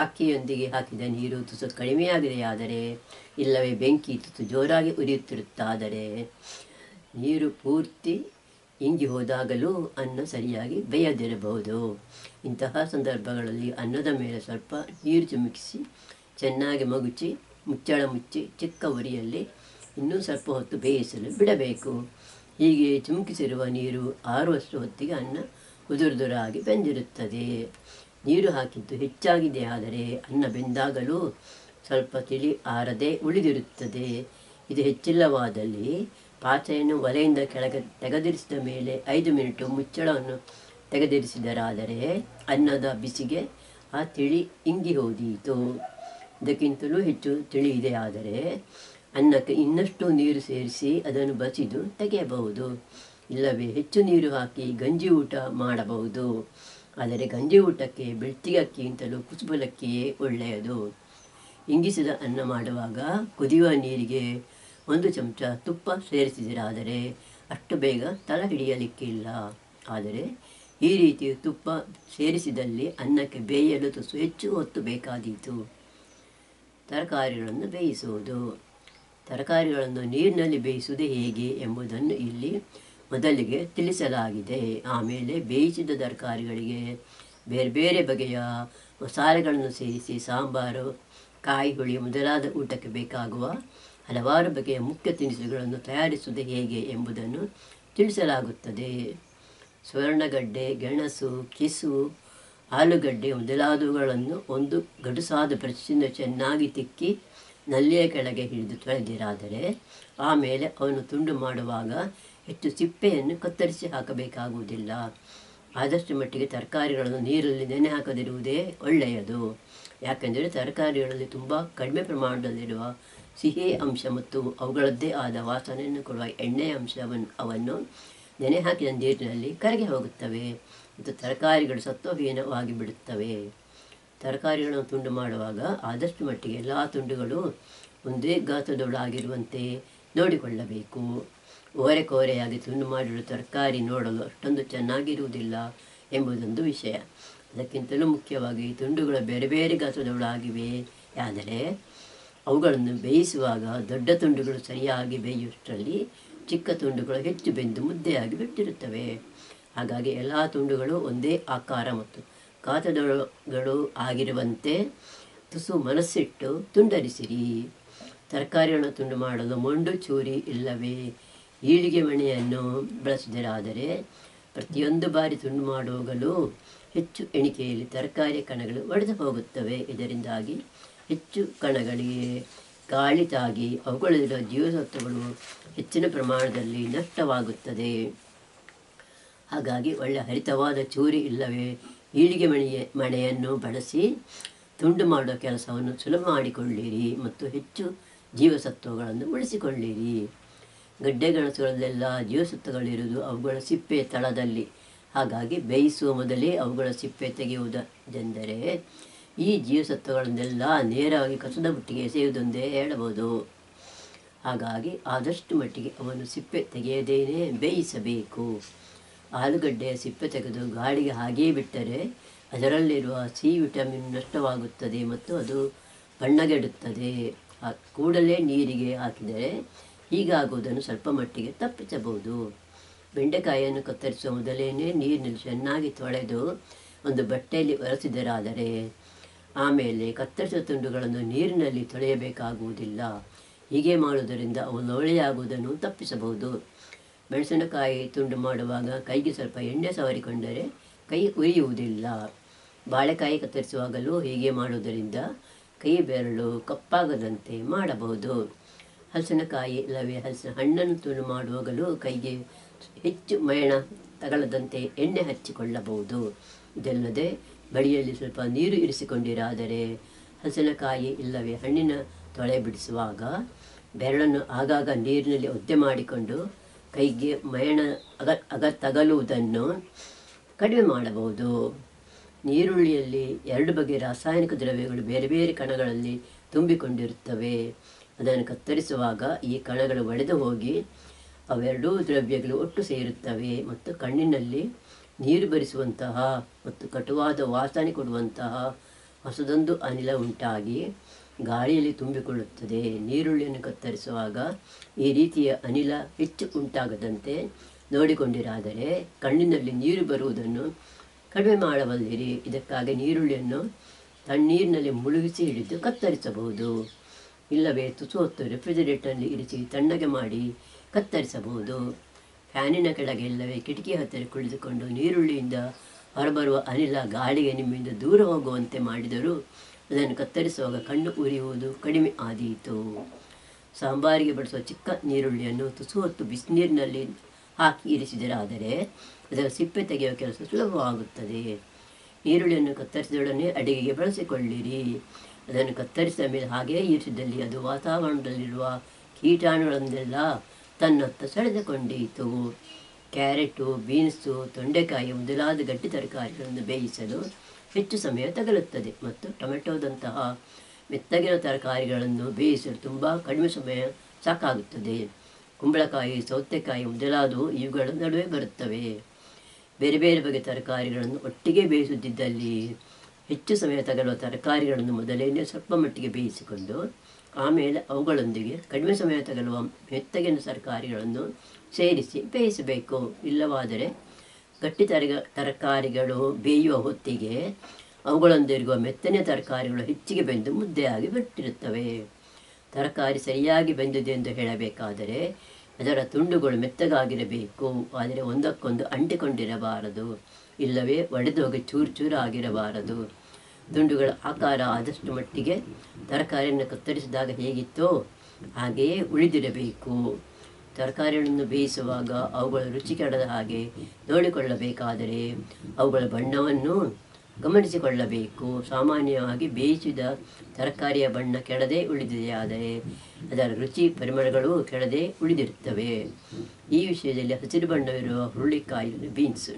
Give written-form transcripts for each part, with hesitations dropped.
ಅಕ್ಕಿಯೊಂದಿಗೆ ಹಾಕಿದ ನೀರು ತುಸು ಕಡಿಮೆಯಾಗಿದೆಯಾದರೆ, ಇಲ್ಲವೇ ಬೆಂಕಿ ತುಸು ಜೋರಾಗಿ ಉರಿಯುತ್ತಿರುತ್ತಾದರೆ, ನೀರು ಪೂರ್ತಿ ಇಂಗಿ ಹೋದಾಗಲೂ ಅನ್ನ ಸರಿಯಾಗಿ ಬೇಯದಿರಬಹುದು. ಇಂತಹ ಸಂದರ್ಭಗಳಲ್ಲಿ ಅನ್ನದ ಮೇಲೆ ಸ್ವಲ್ಪ ನೀರು ಚಿಮುಕಿಸಿ ಚೆನ್ನಾಗಿ ಮಗುಚಿ ಮುಚ್ಚಳ ಮುಚ್ಚಿ ಚಿಕ್ಕ ಉರಿಯಲ್ಲಿ ಇನ್ನೂ ಸ್ವಲ್ಪ ಹೊತ್ತು ಬೇಯಿಸಲು ಬಿಡಬೇಕು. ಹೀಗೆ ಚಿಮುಕಿಸಿರುವ ನೀರು ಆರುವಷ್ಟು ಹೊತ್ತಿಗೆ ಅನ್ನ ಉದುರುದುರಾಗಿ ಬೆಂದಿರುತ್ತದೆ. ನೀರು ಹಾಕಿದ್ದು ಹೆಚ್ಚಾಗಿದೆಯಾದರೆ ಅನ್ನ ಬೆಂದಾಗಲೂ ಸ್ವಲ್ಪ ತಿಳಿ ಆರದೆ ಉಳಿದಿರುತ್ತದೆ. ಇದು ಹೆಚ್ಚಿಲ್ಲವಾದಲ್ಲಿ ಪಾತ್ರೆಯನ್ನು ಒಲೆಯಿಂದ ಕೆಳಗೆ ತೆಗೆದಿರಿಸಿದ ಮೇಲೆ 5 ಮಿನಿಟು ಮುಚ್ಚಳವನ್ನು ತೆಗೆದಿರಿಸಿದರಾದರೆ ಅನ್ನದ ಬಿಸಿಗೆ ಆ ತಿಳಿ ಇಂಗಿ ಹೋದೀತು. ಇದಕ್ಕಿಂತಲೂ ಹೆಚ್ಚು ತಿಳಿ ಇದೆಯಾದರೆ ಅನ್ನಕ್ಕೆ ಇನ್ನಷ್ಟು ನೀರು ಸೇರಿಸಿ ಅದನ್ನು ಬಸಿದು ತೆಗೆಯಬಹುದು. ಇಲ್ಲವೇ ಹೆಚ್ಚು ನೀರು ಹಾಕಿ ಗಂಜಿ ಊಟ ಮಾಡಬಹುದು. ಆದರೆ ಗಂಜಿ ಊಟಕ್ಕೆ ಬೆಳ್ತಿಗೆ ಅಕ್ಕಿಗಿಂತಲೂ ಕುಸುಬಲಕ್ಕಿಯೇ ಒಳ್ಳೆಯದು. ಇಂಗಿಸಿದ ಅನ್ನ ಮಾಡುವಾಗ ಕುದಿಯುವ ನೀರಿಗೆ 1 ಚಮಚ ತುಪ್ಪ ಸೇರಿಸಿದರಾದರೆ ಅಷ್ಟು ಬೇಗ ತಳ ಹಿಡಿಯಲಿಕ್ಕಿಲ್ಲ. ಆದರೆ ಈ ರೀತಿ ತುಪ್ಪ ಸೇರಿಸಿದಲ್ಲಿ ಅನ್ನಕ್ಕೆ ಬೇಯಲು ತುಸು ಹೆಚ್ಚು ಹೊತ್ತು ಬೇಕಾದೀತು. ತರಕಾರಿಗಳನ್ನು ಬೇಯಿಸುವುದು. ತರಕಾರಿಗಳನ್ನು ನೀರಿನಲ್ಲಿ ಬೇಯಿಸುವುದು ಹೇಗೆ ಎಂಬುದನ್ನು ಇಲ್ಲಿ ಮೊದಲಿಗೆ ತಿಳಿಸಲಾಗಿದೆ. ಆಮೇಲೆ ಬೇಯಿಸಿದ ತರಕಾರಿಗಳಿಗೆ ಬೇರೆ ಬೇರೆ ಬಗೆಯ ಮಸಾಲೆಗಳನ್ನು ಸೇರಿಸಿ ಸಾಂಬಾರು, ಕಾಯಿ ಹುಳಿ ಮೊದಲಾದ ಊಟಕ್ಕೆ ಬೇಕಾಗುವ ಹಲವಾರು ಬಗೆಯ ಮುಖ್ಯ ತಿನಿಸುಗಳನ್ನು ತಯಾರಿಸುವುದು ಹೇಗೆ ಎಂಬುದನ್ನು ತಿಳಿಸಲಾಗುತ್ತದೆ. ಸ್ವರ್ಣಗಡ್ಡೆ, ಗೆಣಸು, ಕಿಸು, ಆಲೂಗಡ್ಡೆ ಮೊದಲಾದವುಗಳನ್ನು ಒಂದು ಗಡುಸಾದ ಬ್ರಷ್ಷಿಂದ ಚೆನ್ನಾಗಿ ತಿಕ್ಕಿ ನಲ್ಲಿಯ ಕೆಳಗೆ ಹಿಡಿದು ತೊಳೆದಿರಾದರೆ ಆಮೇಲೆ ಅವನ್ನು ತುಂಡು ಮಾಡುವಾಗ ಹೆಚ್ಚು ಸಿಪ್ಪೆಯನ್ನು ಕತ್ತರಿಸಿ ಹಾಕಬೇಕಾಗುವುದಿಲ್ಲ. ಆದಷ್ಟು ಮಟ್ಟಿಗೆ ತರಕಾರಿಗಳನ್ನು ನೀರಲ್ಲಿ ನೆನೆ ಹಾಕದಿರುವುದೇ ಒಳ್ಳೆಯದು. ಯಾಕೆಂದರೆ ತರಕಾರಿಗಳಲ್ಲಿ ತುಂಬ ಕಡಿಮೆ ಪ್ರಮಾಣದಲ್ಲಿರುವ ಸಿಹಿ ಅಂಶ ಮತ್ತು ಅವುಗಳದ್ದೇ ಆದ ವಾಸನೆಯನ್ನು ಕೊಡುವ ಎಣ್ಣೆಯ ಅವನ್ನು ನೆನೆ ಹಾಕಿದ ನೀರಿನಲ್ಲಿ ಕರಗಿ ಹೋಗುತ್ತವೆ ಮತ್ತು ತರಕಾರಿಗಳು ಸತ್ವಹೀನವಾಗಿ ಬಿಡುತ್ತವೆ. ತರಕಾರಿಗಳನ್ನು ತುಂಡು ಮಾಡುವಾಗ ಆದಷ್ಟು ಮಟ್ಟಿಗೆ ಎಲ್ಲ ತುಂಡುಗಳು ಒಂದೇ ಗಾತ್ರದೊಳಗಿರುವಂತೆ ನೋಡಿಕೊಳ್ಳಬೇಕು. ಓರೆಕೋರೆಯಾಗಿ ತುಂಡು ಮಾಡಿರುವ ತರಕಾರಿ ನೋಡಲು ಅಷ್ಟೊಂದು ಚೆನ್ನಾಗಿರುವುದಿಲ್ಲ ಎಂಬುದೊಂದು ವಿಷಯ. ಅದಕ್ಕಿಂತಲೂ ಮುಖ್ಯವಾಗಿ ತುಂಡುಗಳು ಬೇರೆ ಬೇರೆ ಗಾತ್ರದೊಳಗಿವೆ ಆದರೆ ಅವುಗಳನ್ನು ಬೇಯಿಸುವಾಗ ದೊಡ್ಡ ತುಂಡುಗಳು ಸರಿಯಾಗಿ ಬೇಯುವಷ್ಟರಲ್ಲಿ ಚಿಕ್ಕ ತುಂಡುಗಳು ಹೆಚ್ಚು ಬೆಂದು ಮುದ್ದೆಯಾಗಿ ಬಿಟ್ಟಿರುತ್ತವೆ. ಹಾಗಾಗಿ ಎಲ್ಲ ತುಂಡುಗಳು ಒಂದೇ ಆಕಾರ ಮತ್ತು ಗಾತ್ರಗಳು ಆಗಿರುವಂತೆ ತುಸು ಮನಸ್ಸಿಟ್ಟು ತುಂಡರಿಸಿರಿ. ತರಕಾರಿಗಳನ್ನು ತುಂಡು ಮಾಡಲು ಮೊಂಡು ಚೂರಿ ಇಲ್ಲವೇ ಈಳಿಗೆ ಮಣೆಯನ್ನು ಬಳಸಿದರಾದರೆ ಪ್ರತಿಯೊಂದು ಬಾರಿ ತುಂಡು ಮಾಡುವಾಗಲೂ ಹೆಚ್ಚು ಎಣಿಕೆಯಲ್ಲಿ ತರಕಾರಿಯ ಕಣಗಳು ಒಡೆದು ಹೋಗುತ್ತವೆ. ಇದರಿಂದಾಗಿ ಹೆಚ್ಚು ಕಣಗಳಿಗೆ ಗಾಳಿ ತಾಗಿ ಅವುಗಳಲ್ಲಿರುವ ಜೀವಸತ್ವಗಳು ಹೆಚ್ಚಿನ ಪ್ರಮಾಣದಲ್ಲಿ ನಷ್ಟವಾಗುತ್ತದೆ. ಹಾಗಾಗಿ ಒಳ್ಳೆಯ ಹರಿತವಾದ ಚೂರಿ ಇಲ್ಲವೇ ಈಳಿಗೆ ಮಣೆಯನ್ನು ಬಳಸಿ ತುಂಡು ಮಾಡುವ ಕೆಲಸವನ್ನು ಸುಲಭ ಮಾಡಿಕೊಳ್ಳಿರಿ ಮತ್ತು ಹೆಚ್ಚು ಜೀವಸತ್ವಗಳನ್ನು ಉಳಿಸಿಕೊಳ್ಳಿರಿ. ಗಡ್ಡೆ ಗೆಣಸುಗಳಲ್ಲೆಲ್ಲ ಜೀವಸತ್ವಗಳಿರುವುದು ಅವುಗಳ ಸಿಪ್ಪೆ ತಳದಲ್ಲಿ. ಹಾಗಾಗಿ ಬೇಯಿಸುವ ಮೊದಲೇ ಅವುಗಳ ಸಿಪ್ಪೆ ತೆಗೆಯುವುದೆಂದರೆ ಈ ಜೀವಸತ್ವಗಳನ್ನೆಲ್ಲ ನೇರವಾಗಿ ಕಸದ ಬುಟ್ಟಿಗೆ ಎಸೆಯುವುದೆಂದೇ ಹೇಳಬಹುದು. ಹಾಗಾಗಿ ಆದಷ್ಟು ಮಟ್ಟಿಗೆ ಅವನ್ನು ಸಿಪ್ಪೆ ತೆಗೆಯದೇನೆ ಬೇಯಿಸಬೇಕು. ಆಲೂಗಡ್ಡೆಯ ಸಿಪ್ಪೆ ತೆಗೆದು ಗಾಳಿಗೆ ಹಾಗೆಯೇ ಬಿಟ್ಟರೆ ಅದರಲ್ಲಿರುವ ಸಿ ವಿಟಮಿನ್ ನಷ್ಟವಾಗುತ್ತದೆ ಮತ್ತು ಅದು ಬಣ್ಣಗೆಡುತ್ತದೆ. ಕೂಡಲೇ ನೀರಿಗೆ ಹಾಕಿದರೆ ಹೀಗಾಗುವುದನ್ನು ಸ್ವಲ್ಪ ಮಟ್ಟಿಗೆ ತಪ್ಪಿಸಬಹುದು. ಬೆಂಡೆಕಾಯಿಯನ್ನು ಕತ್ತರಿಸುವ ಮೊದಲೇ ನೀರಿನಲ್ಲಿ ಚೆನ್ನಾಗಿ ತೊಳೆದು ಒಂದು ಬಟ್ಟೆಯಲ್ಲಿ ಒರೆಸಿದರಾದರೆ ಆಮೇಲೆ ಕತ್ತರಿಸಿದ ತುಂಡುಗಳನ್ನು ನೀರಿನಲ್ಲಿ ತೊಳೆಯಬೇಕಾಗುವುದಿಲ್ಲ. ಹೀಗೆ ಮಾಡುವುದರಿಂದ ಅವು ಲೋಳೆಯಾಗುವುದನ್ನು ತಪ್ಪಿಸಬಹುದು. ಮೆಣಸಿನಕಾಯಿ ತುಂಡು ಮಾಡುವಾಗ ಕೈಗೆ ಸ್ವಲ್ಪ ಎಣ್ಣೆ ಸವರಿಕೊಂಡರೆ ಕೈ ಉರಿಯುವುದಿಲ್ಲ. ಬಾಳೆಕಾಯಿ ಕತ್ತರಿಸುವಾಗಲೂ ಹೀಗೆ ಮಾಡುವುದರಿಂದ ಕೈ ಬೆರಳು ಕಪ್ಪಾಗದಂತೆ ಮಾಡಬಹುದು. ಹಲಸಿನಕಾಯಿ ಇಲ್ಲವೇ ಹಲಸಿನ ಹಣ್ಣನ್ನು ತುಂಡು ಮಾಡುವಾಗಲೂ ಕೈಗೆ ಹೆಚ್ಚು ಮೈಣ ತಗಲದಂತೆ ಎಣ್ಣೆ ಹಚ್ಚಿಕೊಳ್ಳಬಹುದು. ಇದಲ್ಲದೆ ಬಳಿಯಲ್ಲಿ ಸ್ವಲ್ಪ ನೀರು ಇರಿಸಿಕೊಂಡಿರಾದರೆ ಹಲಸಿನಕಾಯಿ ಇಲ್ಲವೇ ಹಣ್ಣಿನ ತೊಳೆ ಬಿಡಿಸುವಾಗ ಬೆರಳನ್ನು ಆಗಾಗ ನೀರಿನಲ್ಲಿ ಒದ್ದೆ ಮಾಡಿಕೊಂಡು ಕೈಗೆ ಮೈಣ ತಗಲುವುದನ್ನು ಕಡಿಮೆ ಮಾಡಬಹುದು. ನೀರುಳ್ಳಿಯಲ್ಲಿ 2 ಬಗೆಯ ರಾಸಾಯನಿಕ ದ್ರವ್ಯಗಳು ಬೇರೆ ಬೇರೆ ಕಣಗಳಲ್ಲಿ ತುಂಬಿಕೊಂಡಿರುತ್ತವೆ. ಅದನ್ನು ಕತ್ತರಿಸುವಾಗ ಈ ಕಣಗಳು ಒಡೆದು ಹೋಗಿ ಅವೆರಡೂ ದ್ರವ್ಯಗಳು ಒಟ್ಟು ಸೇರುತ್ತವೆ ಮತ್ತು ಕಣ್ಣಿನಲ್ಲಿ ನೀರು ಬರಿಸುವಂತಹ ಮತ್ತು ಕಟುವಾದ ವಾಸನೆ ಕೊಡುವಂತಹ ಹೊಸದೊಂದು ಅನಿಲ ಉಂಟಾಗಿ ಗಾಳಿಯಲ್ಲಿ ತುಂಬಿಕೊಳ್ಳುತ್ತದೆ. ನೀರುಳ್ಳಿಯನ್ನು ಕತ್ತರಿಸುವಾಗ ಈ ರೀತಿಯ ಅನಿಲ ಹೆಚ್ಚು ಉಂಟಾಗದಂತೆ ನೋಡಿಕೊಂಡಿರಾದರೆ ಕಣ್ಣಿನಲ್ಲಿ ನೀರು ಬರುವುದನ್ನು ಕಡಿಮೆ ಮಾಡಬಲ್ಲಿರಿ. ಇದಕ್ಕಾಗಿ ನೀರುಳ್ಳಿಯನ್ನು ತಣ್ಣೀರಿನಲ್ಲಿ ಮುಳುಗಿಸಿ ಹಿಡಿದು ಕತ್ತರಿಸಬಹುದು. ಇಲ್ಲವೇ ತುಸು ಹೊತ್ತು ರೆಫ್ರಿಜರೇಟರ್ನಲ್ಲಿ ಇರಿಸಿ ತಣ್ಣಗೆ ಮಾಡಿ ಕತ್ತರಿಸಬಹುದು. ಫ್ಯಾನಿನ ಕೆಳಗೆ ಇಲ್ಲವೇ ಕಿಟಕಿ ಹತ್ತಿರ ಕುಳಿತುಕೊಂಡು ನೀರುಳ್ಳಿಯಿಂದ ಹೊರಬರುವ ಅನಿಲ ಗಾಳಿಗೆ ನಿಮ್ಮಿಂದ ದೂರ ಹೋಗುವಂತೆ ಮಾಡಿದರೂ ಅದನ್ನು ಕತ್ತರಿಸುವಾಗ ಕಣ್ಣು ಉರಿಯುವುದು ಕಡಿಮೆ ಆದೀತು. ಸಾಂಬಾರಿಗೆ ಬಳಸುವ ಚಿಕ್ಕ ನೀರುಳ್ಳಿಯನ್ನು ತುಸು ಹೊತ್ತು ಬಿಸಿನೀರಿನಲ್ಲಿ ಹಾಕಿ ಇರಿಸಿದರಾದರೆ ಅದರ ಸಿಪ್ಪೆ ತೆಗೆಯುವ ಕೆಲಸ ಸುಲಭವಾಗುತ್ತದೆ. ಈರುಳ್ಳಿಯನ್ನು ಕತ್ತರಿಸಿದೊಡನೆ ಅಡಿಗೆಗೆ ಬಳಸಿಕೊಳ್ಳಿರಿ. ಅದನ್ನು ಕತ್ತರಿಸಿದ ಮೇಲೆ ಹಾಗೆಯೇ ಇರಿಸಿದಲ್ಲಿ ಅದು ವಾತಾವರಣದಲ್ಲಿರುವ ಕೀಟಾಣುಗಳನ್ನೆಲ್ಲ ತನ್ನತ್ತ ಸೆಳೆದುಕೊಂಡೀತು. ಕ್ಯಾರೆಟು, ಬೀನ್ಸು, ತೊಂಡೆಕಾಯಿ ಮೊದಲಾದ ಗಟ್ಟಿ ತರಕಾರಿಗಳನ್ನು ಬೇಯಿಸಲು ಹೆಚ್ಚು ಸಮಯ ತಗಲುತ್ತದೆ ಮತ್ತು ಟೊಮೆಟೊದಂತಹ ಮೆತ್ತಗಿನ ತರಕಾರಿಗಳನ್ನು ಬೇಯಿಸಲು ತುಂಬ ಕಡಿಮೆ ಸಮಯ ಸಾಕಾಗುತ್ತದೆ. ಕುಂಬಳಕಾಯಿ, ಸೌತೆಕಾಯಿ ಮೊದಲಾದವು ಇವುಗಳ ನಡುವೆ ಬರುತ್ತವೆ. ಬೇರೆ ಬೇರೆ ಬಗೆಯ ತರಕಾರಿಗಳನ್ನು ಒಟ್ಟಿಗೆ ಬೇಯಿಸುತ್ತಿದ್ದಲ್ಲಿ ಹೆಚ್ಚು ಸಮಯ ತಗಲುವ ತರಕಾರಿಗಳನ್ನು ಮೊದಲೇ ಸ್ವಲ್ಪ ಮಟ್ಟಿಗೆ ಬೇಯಿಸಿಕೊಂಡು ಆಮೇಲೆ ಅವುಗಳೊಂದಿಗೆ ಕಡಿಮೆ ಸಮಯ ತಗಲುವ ಮೆತ್ತಗಿನ ತರಕಾರಿಗಳನ್ನು ಸೇರಿಸಿ ಬೇಯಿಸಬೇಕು. ಇಲ್ಲವಾದರೆ ಗಟ್ಟಿ ತರಕಾರಿಗಳು ಬೇಯುವ ಹೊತ್ತಿಗೆ ಅವುಗಳೊಂದಿರುವ ಮೆತ್ತನೆಯ ತರಕಾರಿಗಳು ಹೆಚ್ಚಿಗೆ ಬೆಂದು ಮುದ್ದೆಯಾಗಿ ಬಿಟ್ಟಿರುತ್ತವೆ. ತರಕಾರಿ ಸರಿಯಾಗಿ ಬೆಂದಿದೆ ಎಂದು ಹೇಳಬೇಕಾದರೆ ಅದರ ತುಂಡುಗಳು ಮೆತ್ತಗಾಗಿರಬೇಕು. ಆದರೆ ಒಂದಕ್ಕೊಂದು ಅಂಟಿಕೊಂಡಿರಬಾರದು. ಇಲ್ಲವೇ ಒಡೆದೋಗಿ ಚೂರು ಚೂರು ಆಗಿರಬಾರದು. ತುಂಡುಗಳ ಆಕಾರ ಆದಷ್ಟು ಮಟ್ಟಿಗೆ ತರಕಾರಿಯನ್ನು ಕತ್ತರಿಸಿದಾಗ ಹೇಗಿತ್ತೋ ಹಾಗೆಯೇ ಉಳಿದಿರಬೇಕು. ತರಕಾರಿಗಳನ್ನು ಬೇಯಿಸುವಾಗ ಅವುಗಳ ರುಚಿ ಕೆಡದ ಹಾಗೆ ನೋಡಿಕೊಳ್ಳಬೇಕಾದರೆ ಅವುಗಳ ಬಣ್ಣವನ್ನು ಗಮನಿಸಿಕೊಳ್ಳಬೇಕು. ಸಾಮಾನ್ಯವಾಗಿ ಬೇಯಿಸಿದ ತರಕಾರಿಯ ಬಣ್ಣ ಕೆಡದೆ ಉಳಿದಿದೆಯಾದರೆ ಅದರ ರುಚಿ ಪರಿಮಳಗಳು ಕೆಡದೆ ಉಳಿದಿರುತ್ತವೆ. ಈ ವಿಷಯದಲ್ಲಿ ಹಸಿರು ಬಣ್ಣವಿರುವ ಹುರುಳಿಕಾಯಿ, ಬೀನ್ಸ್,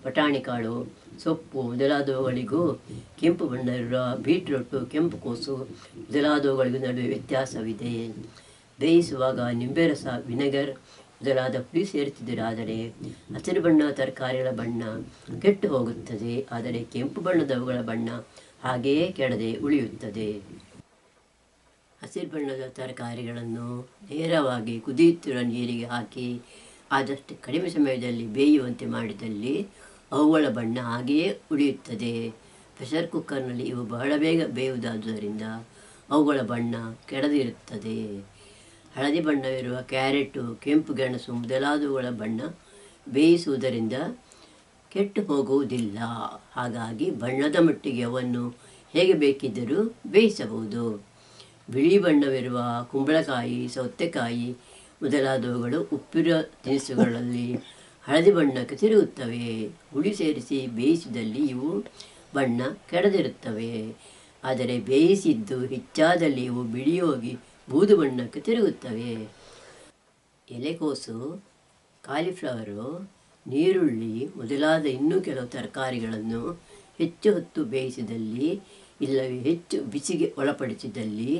ಬಟಾಣಿಕಾಳು, ಸೊಪ್ಪು ಮೊದಲಾದವುಗಳಿಗೂ ಕೆಂಪು ಬಣ್ಣವಿರುವ ಬೀಟ್ರೂಟು, ಕೆಂಪು ಕೋಸು ಮೊದಲಾದವುಗಳಿಗೂ ನಡುವೆ ವ್ಯತ್ಯಾಸವಿದೆ. ಬೇಯಿಸುವಾಗ ನಿಂಬೆರಸ, ವಿನೆಗರ್ ಮೊದಲಾದ ಹುಳಿ ಸೇರಿಸಿದರಾದರೆ ಹಸಿರು ಬಣ್ಣ ತರಕಾರಿಗಳ ಬಣ್ಣ ಕೆಟ್ಟು ಹೋಗುತ್ತದೆ. ಆದರೆ ಕೆಂಪು ಬಣ್ಣದವುಗಳ ಬಣ್ಣ ಹಾಗೆಯೇ ಕೆಡದೆ ಉಳಿಯುತ್ತದೆ. ಹಸಿರು ಬಣ್ಣದ ತರಕಾರಿಗಳನ್ನು ನೇರವಾಗಿ ಕುದಿಯುತ್ತಿರುವ ನೀರಿಗೆ ಹಾಕಿ ಆದಷ್ಟು ಕಡಿಮೆ ಸಮಯದಲ್ಲಿ ಬೇಯುವಂತೆ ಮಾಡಿದಲ್ಲಿ ಅವುಗಳ ಬಣ್ಣ ಹಾಗೆಯೇ ಉಳಿಯುತ್ತದೆ. ಪ್ರೆಷರ್ ಕುಕ್ಕರ್ನಲ್ಲಿ ಇವು ಬಹಳ ಬೇಗ ಬೇಯುವುದಾದ್ದರಿಂದ ಅವುಗಳ ಬಣ್ಣ ಕೆಡದಿರುತ್ತದೆ. ಹಳದಿ ಬಣ್ಣವಿರುವ ಕ್ಯಾರೆಟು, ಕೆಂಪು ಗೆಣಸು ಮೊದಲಾದವುಗಳ ಬಣ್ಣ ಬೇಯಿಸುವುದರಿಂದ ಕೆಟ್ಟು ಹೋಗುವುದಿಲ್ಲ. ಹಾಗಾಗಿ ಬಣ್ಣದ ಮಟ್ಟಿಗೆ ಅವನ್ನು ಹೇಗೆ ಬೇಕಿದ್ದರೂ ಬೇಯಿಸಬಹುದು. ಬಿಳಿ ಬಣ್ಣವಿರುವ ಕುಂಬಳಕಾಯಿ, ಸೌತೆಕಾಯಿ ಮೊದಲಾದವುಗಳು ಉಪ್ಪಿರುವ ತಿನಿಸುಗಳಲ್ಲಿ ಹಳದಿ ಬಣ್ಣಕ್ಕೆ ತಿರುಗುತ್ತವೆ. ಹುಳಿ ಸೇರಿಸಿ ಬೇಯಿಸಿದಲ್ಲಿ ಇವು ಬಣ್ಣ ಕೆಡದಿರುತ್ತವೆ. ಆದರೆ ಬೇಯಿಸಿದ್ದು ಹೆಚ್ಚಾದಲ್ಲಿ ಇವು ಬಿಳಿ ಹೋಗಿ ಬೂದು ಬಣ್ಣಕ್ಕೆ ತಿರುಗುತ್ತವೆ. ಎಲೆಕೋಸು, ಕಾಲಿಫ್ಲವರು, ನೀರುಳ್ಳಿ ಮೊದಲಾದ ಇನ್ನೂ ಕೆಲವು ತರಕಾರಿಗಳನ್ನು ಹೆಚ್ಚು ಹೊತ್ತು ಬೇಯಿಸಿದಲ್ಲಿ ಇಲ್ಲವೇ ಹೆಚ್ಚು ಬಿಸಿಗೆ ಒಳಪಡಿಸಿದಲ್ಲಿ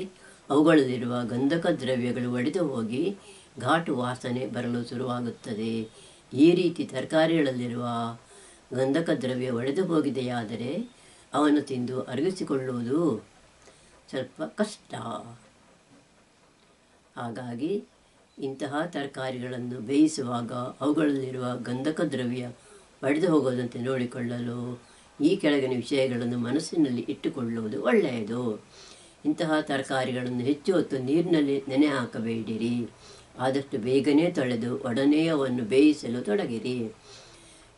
ಅವುಗಳಲ್ಲಿರುವ ಗಂಧಕ ದ್ರವ್ಯಗಳು ಒಡೆದು ಹೋಗಿ ಘಾಟು ವಾಸನೆ ಬರಲು ಶುರುವಾಗುತ್ತದೆ. ಈ ರೀತಿ ತರಕಾರಿಗಳಲ್ಲಿರುವ ಗಂಧಕ ದ್ರವ್ಯ ಒಡೆದು ಹೋಗಿದೆಯಾದರೆ ಅವನ್ನು ತಿಂದು ಅರಗಿಸಿಕೊಳ್ಳುವುದು ಸ್ವಲ್ಪ ಕಷ್ಟ. ಹಾಗಾಗಿ ಇಂತಹ ತರಕಾರಿಗಳನ್ನು ಬೇಯಿಸುವಾಗ ಅವುಗಳಲ್ಲಿರುವ ಗಂಧಕ ದ್ರವ್ಯ ಒಡೆದು ಹೋಗೋದಂತೆ ನೋಡಿಕೊಳ್ಳಲು ಈ ಕೆಳಗಿನ ವಿಷಯಗಳನ್ನು ಮನಸ್ಸಿನಲ್ಲಿ ಇಟ್ಟುಕೊಳ್ಳುವುದು ಒಳ್ಳೆಯದು. ಇಂತಹ ತರಕಾರಿಗಳನ್ನು ಹೆಚ್ಚು ಹೊತ್ತು ನೀರಿನಲ್ಲಿ ನೆನೆ ಹಾಕಬೇಡಿರಿ. ಆದಷ್ಟು ಬೇಗನೆ ತೊಳೆದು ಒಡನೆ ಅವನ್ನು ಬೇಯಿಸಲು ತೊಡಗಿರಿ.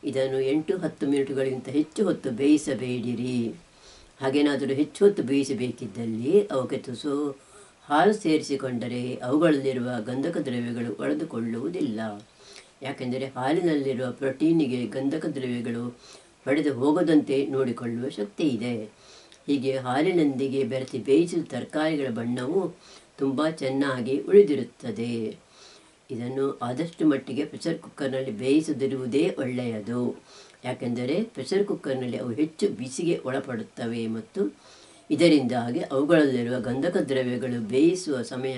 ಇದನ್ನು 8-10 ಮಿನಿಟುಗಳಿಗಿಂತ ಹೆಚ್ಚು ಹೊತ್ತು ಬೇಯಿಸಬೇಡಿರಿ. ಹಾಗೇನಾದರೂ ಹೆಚ್ಚು ಹೊತ್ತು ಬೇಯಿಸಬೇಕಿದ್ದಲ್ಲಿ ಅವಕ್ಕೆ ತುಸು ಹಾಲು ಸೇರಿಸಿಕೊಂಡರೆ ಅವುಗಳಲ್ಲಿರುವ ಗಂಧಕ ದ್ರವ್ಯಗಳು ಒಡೆದುಕೊಳ್ಳುವುದಿಲ್ಲ. ಯಾಕೆಂದರೆ ಹಾಲಿನಲ್ಲಿರುವ ಪ್ರೋಟೀನಿಗೆ ಗಂಧಕ ದ್ರವ್ಯಗಳು ಒಡೆದು ಹೋಗದಂತೆ ನೋಡಿಕೊಳ್ಳುವ ಶಕ್ತಿ ಇದೆ. ಹೀಗೆ ಹಾಲಿನೊಂದಿಗೆ ಬೆರೆಸಿ ಬೇಯಿಸಿದ ತರಕಾರಿಗಳ ಬಣ್ಣವು ತುಂಬ ಚೆನ್ನಾಗಿ ಉಳಿದಿರುತ್ತದೆ. ಇದನ್ನು ಆದಷ್ಟು ಮಟ್ಟಿಗೆ ಪ್ರೆಷರ್ ಕುಕ್ಕರ್ನಲ್ಲಿ ಬೇಯಿಸದಿರುವುದೇ ಒಳ್ಳೆಯದು. ಯಾಕೆಂದರೆ ಪ್ರೆಷರ್ ಕುಕ್ಕರ್ನಲ್ಲಿ ಅವು ಹೆಚ್ಚು ಬಿಸಿಗೆ ಒಳಪಡುತ್ತವೆ ಮತ್ತು ಇದರಿಂದಾಗಿ ಅವುಗಳಲ್ಲಿರುವ ಗಂಧಕ ದ್ರವ್ಯಗಳು ಬೇಯಿಸುವ ಸಮಯ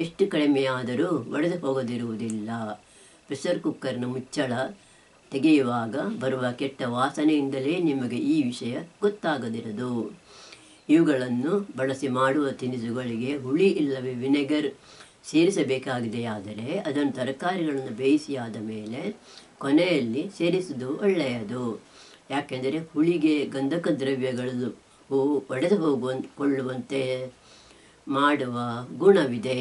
ಎಷ್ಟು ಕಡಿಮೆಯಾದರೂ ಒಡೆದು ಹೋಗದಿರುವುದಿಲ್ಲ. ಪ್ರೆಷರ್ ಕುಕ್ಕರ್ನ ಮುಚ್ಚಳ ತೆಗೆಯುವಾಗ ಬರುವ ಕೆಟ್ಟ ವಾಸನೆಯಿಂದಲೇ ನಿಮಗೆ ಈ ವಿಷಯ ಗೊತ್ತಾಗದಿರದು. ಇವುಗಳನ್ನು ಬಳಸಿ ಮಾಡುವ ತಿನಿಸುಗಳಿಗೆ ಹುಳಿ ಇಲ್ಲವೇ ವಿನೆಗರ್ ಸೇರಿಸಬೇಕಾಗಿದೆಯಾದರೆ ಅದನ್ನು ತರಕಾರಿಗಳನ್ನು ಬೇಯಿಸಿ ಆದ ಮೇಲೆ ಕೊನೆಯಲ್ಲಿ ಸೇರಿಸುವುದು ಒಳ್ಳೆಯದು. ಯಾಕೆಂದರೆ ಹುಳಿಗೆ ಗಂಧಕ ದ್ರವ್ಯಗಳು ಒಡೆದು ಕೊಳ್ಳುವಂತೆ ಮಾಡುವ ಗುಣವಿದೆ.